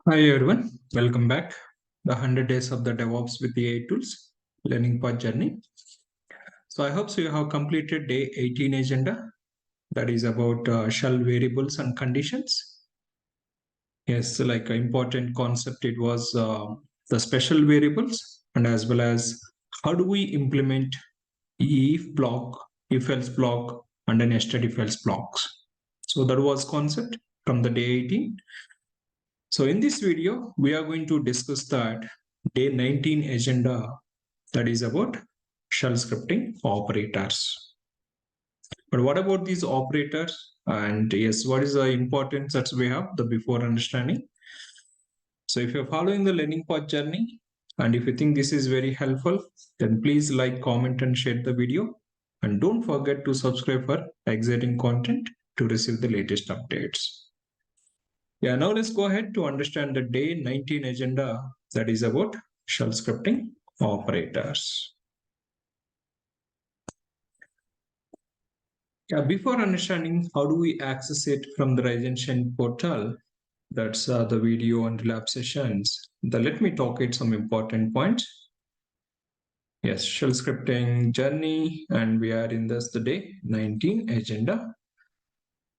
Hi everyone, welcome back. The 100 days of the DevOps with AI tools learning path journey. So I hope so you have completed day 18 agenda that is about shell variables and conditions. Yes, like an important concept it was the special variables and as well as how do we implement if block, if else block and then nested if else blocks. So that was concept from the day 18. So in this video, we are going to discuss that day 19 agenda that is about shell scripting operators. But what about these operators? And yes, what is the importance that we have the before understanding? So if you're following the learning path journey, and if you think this is very helpful, then please like, comment, and share the video. And don't forget to subscribe for exciting content to receive the latest updates. Yeah, now let's go ahead to understand the day 19 agenda that is about shell scripting operators. Yeah, before understanding how do we access it from the Ryzen portal, that's the video and lab sessions. Let me talk it some important points. Yes, shell scripting journey, and we are in this the day 19 agenda.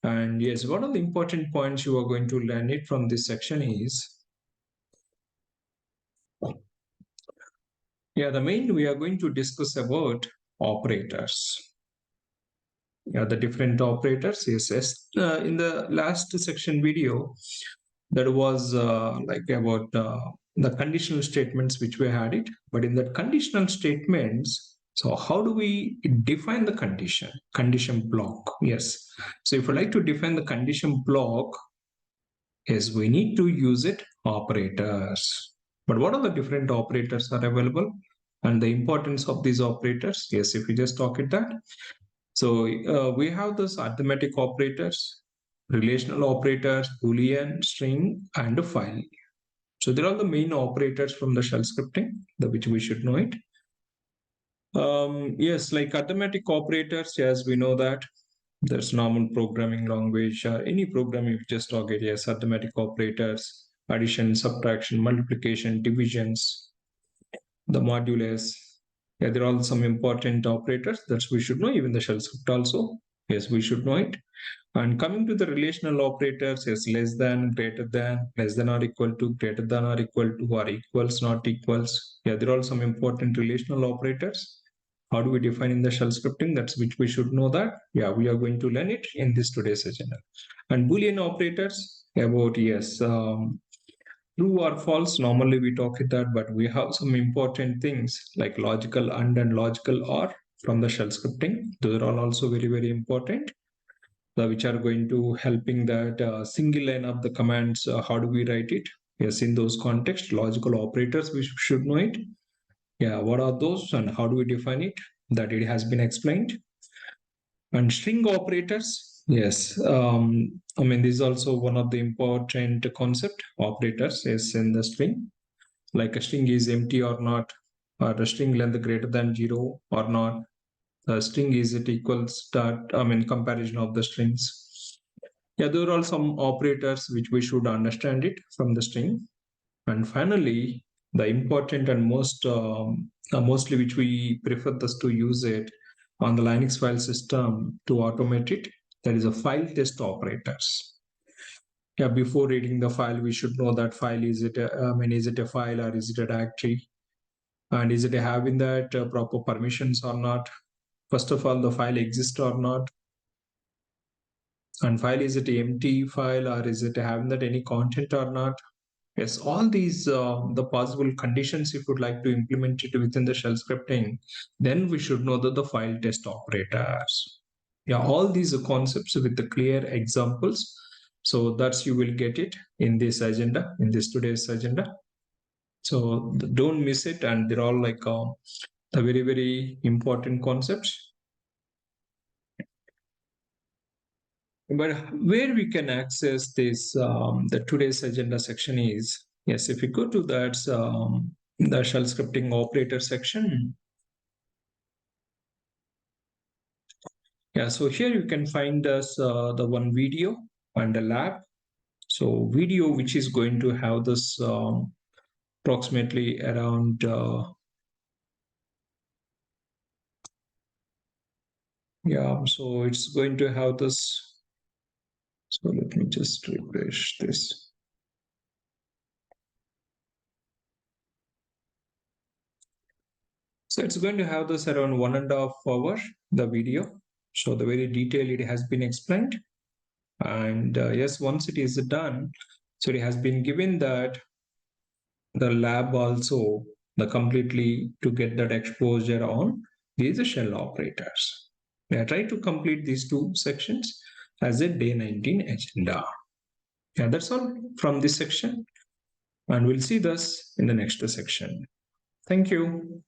And yes, one of the important points you are going to learn it from this section is the main we are going to discuss about operators. The different operators. Yes. In the last section video, that was like about the conditional statements which we had it. But in that conditional statements, so how do we define the condition block? Yes. So if we like to define the condition block, yes, we need to use it operators. But what are the different operators are available and the importance of these operators? Yes, if we just talk it that. So we have those arithmetic operators, relational operators, Boolean, string, and a file. So there are the main operators from the shell scripting, which we should know it. Yes, like arithmetic operators, yes, we know that there's normal programming language, any program you just talk it, yes, arithmetic operators, addition, subtraction, multiplication, divisions, the modulus. Yeah, there are all some important operators that we should know, even the shell script also. Yes, we should know it. And coming to the relational operators, yes, less than, greater than, less than or equal to, greater than or equal to, or equals, not equals. Yeah, there are some important relational operators. How do we define in the shell scripting? That's which we should know that. Yeah, we are going to learn it in this today's session. And Boolean operators about, yes, true or false. Normally we talk it that, but we have some important things like logical and logical or from the shell scripting. Those are also very, very important. Which are going to helping that single line of the commands. How do we write it? Yes, in those contexts, logical operators, we should know it. Yeah, what are those and how do we define it? That it has been explained. And string operators, yes. I mean, this is also one of the important concept operators is in the string. Like a string is empty or not, or a string length greater than 0 or not. The string is it equals start, I mean, comparison of the strings. Yeah, there are some operators which we should understand it from the string. And finally, the important and mostly which we prefer this to use it on the Linux file system to automate it. That is a file test operators. Yeah, before reading the file, we should know that file is it. Is it a file or is it a directory, and is it having that proper permissions or not? First of all, the file exists or not, and file is it empty file or is it having that any content or not? Yes, all these the possible conditions if you would like to implement it within the shell scripting, then we should know that the file test operators. Yeah, all these concepts with the clear examples. So that's you will get it in this agenda, in this today's agenda. So don't miss it, and they're all like the very, very important concepts. But where we can access this, the today's agenda section is, yes, if you go to that, the shell scripting operator section. Yeah, so here you can find us the one video and a lab. So video, which is going to have this approximately around yeah, so it's going to have this. So let me just refresh this. So it's going to have this around 1.5 hours, the video. So the very detail it has been explained. And yes, once it is done, so it has been given that the lab also the completely to get that exposure on these shell operators. Yeah, try to complete these two sections as a day 19 agenda. Yeah, that's all from this section. And we'll see this in the next section. Thank you.